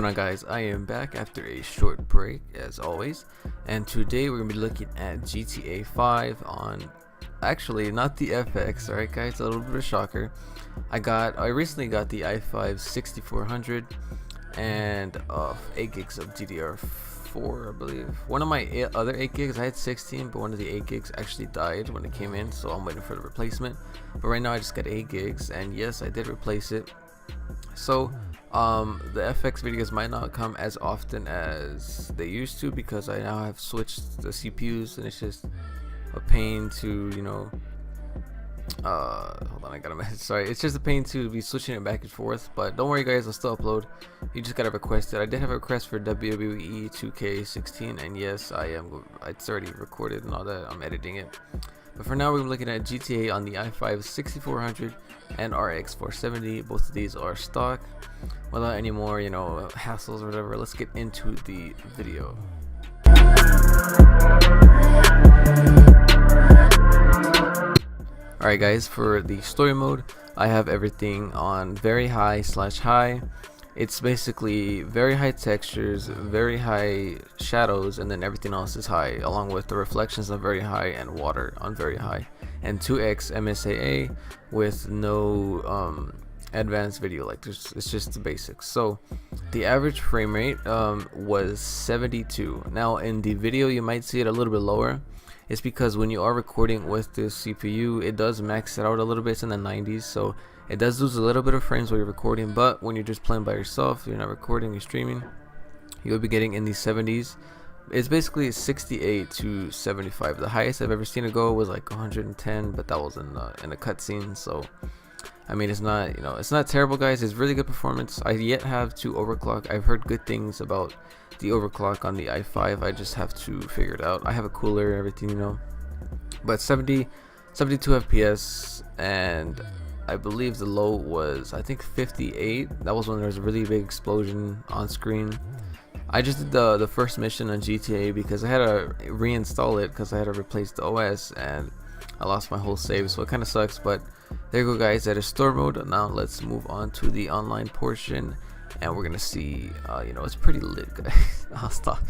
going on, guys? I am back after a short break as always, and today we're gonna be looking at GTA 5 on actually not the FX. Alright guys, a little bit of a shocker. I recently got the i5 6400 and 8 gigs of DDR4, I believe. One of my other 8 gigs, I had 16, but one of the 8 gigs actually died when it came in, so I'm waiting for the replacement. But right now I just got 8 gigs, and yes, I did replace it. So the FX videos might not come as often as they used to because I now have switched the CPUs, and it's just a pain to, hold on, I got a message. Sorry, it's just a pain to be switching it back and forth. But don't worry, guys, I'll still upload. You just gotta request it. I did have a request for WWE 2K16, and yes, it's already recorded and all that. I'm editing it. But for now, we're looking at GTA on the i5 6400 and RX 470. Both of these are stock. Without any more, hassles or whatever, let's get into the video. Alright guys, for the story mode, I have everything on very high/high. It's basically very high textures, very high shadows, and then everything else is high, along with the reflections on very high and water on very high, and 2x MSAA with no advanced video. Like it's just the basics. So the average frame rate was 72. Now in the video you might see it a little bit lower. It's because when you are recording with this CPU, it does max it out a little bit. It's in the 90s, so it does lose a little bit of frames while you're recording. But when you're just playing by yourself, you're not recording, you're streaming, you'll be getting in the 70s. It's basically 68 to 75. The highest I've ever seen it go was like 110, but that was in a cutscene. So I mean, it's not, it's not terrible, guys. It's really good performance. I yet have to overclock. I've heard good things about the overclock on the i5. I just have to figure it out. I have a cooler and everything, but 72 FPS, and I believe the low was, I think, 58. That was when there was a really big explosion on screen. I just did the first mission on GTA because I had to reinstall it because I had to replace the OS, and I lost my whole save, so it kind of sucks. But there you go, guys. That is store mode. Now let's move on to the online portion, and we're gonna see it's pretty lit, guys. I'll stop.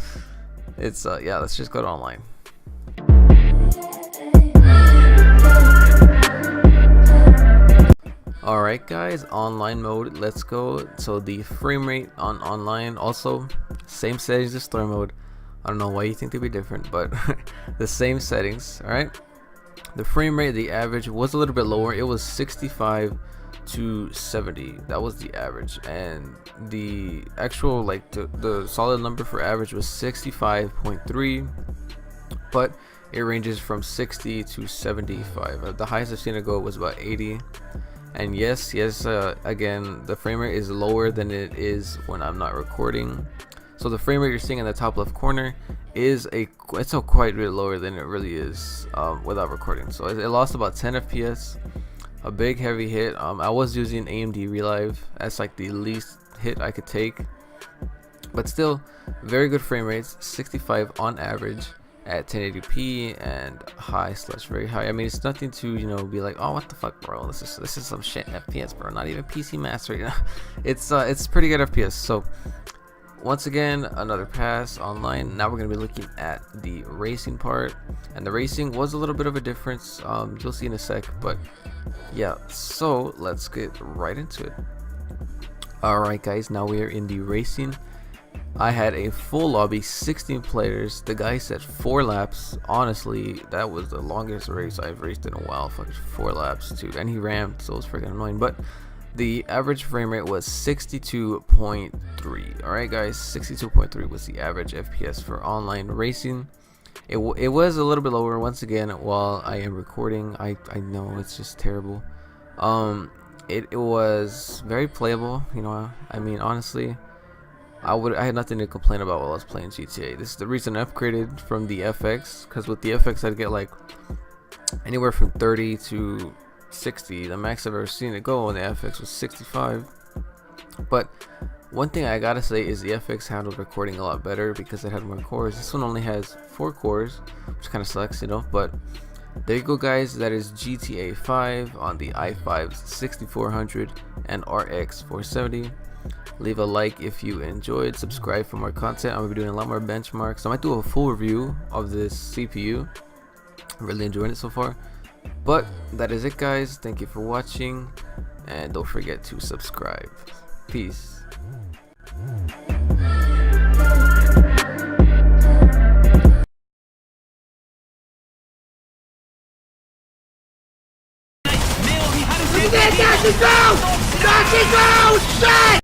It's yeah, let's just go to online. Alright guys, online mode, let's go. So the frame rate on online, also same settings as store mode. I don't know why you think they'd be different, but the same settings. Alright, the frame rate, the average was a little bit lower. It was 65 to 70. That was the average, and the actual, like, the solid number for average was 65.3, but it ranges from 60 to 75. The highest I've seen it go was about 80. And yes, again, the frame rate is lower than it is when I'm not recording. So the frame rate you're seeing in the top left corner is it's quite a bit lower than it really is without recording. So it lost about 10 FPS, a big heavy hit. I was using AMD Relive as like the least hit I could take, but still very good frame rates. 65 on average at 1080p and high/very high. I mean, it's nothing to be like, oh, what the fuck, bro, this is some shit FPS, bro, not even PC master. It's pretty good FPS. So once again, another pass online. Now we're gonna be looking at the racing part, and the racing was a little bit of a difference. You'll see in a sec, but yeah, so let's get right into it. Alright guys, now we are in the racing. I had a full lobby, 16 players. The guy said 4 laps. Honestly, that was the longest race I've raced in a while. Fucking 4 laps too, and he rammed, so it was freaking annoying. But the average frame rate was 62.3. Alright guys, 62.3 was the average FPS for online racing. It was a little bit lower once again while I am recording. I know it's just terrible. It was very playable. I mean, honestly, I had nothing to complain about while I was playing GTA. This is the reason I upgraded from the FX, because with the FX I'd get like anywhere from 30 to 60. The max I've ever seen it go on the FX was 65. But one thing I gotta say is the FX handled recording a lot better because it had more cores. This one only has 4 cores, which kind of sucks, but There you go, guys. That is GTA 5 on the i5 6400 and RX 470. Leave a like if you enjoyed, subscribe for more content. I'm gonna be doing a lot more benchmarks. I might do a full review of this CPU. I'm really enjoying it so far. But that is it, guys. Thank you for watching, and don't forget to subscribe. Peace.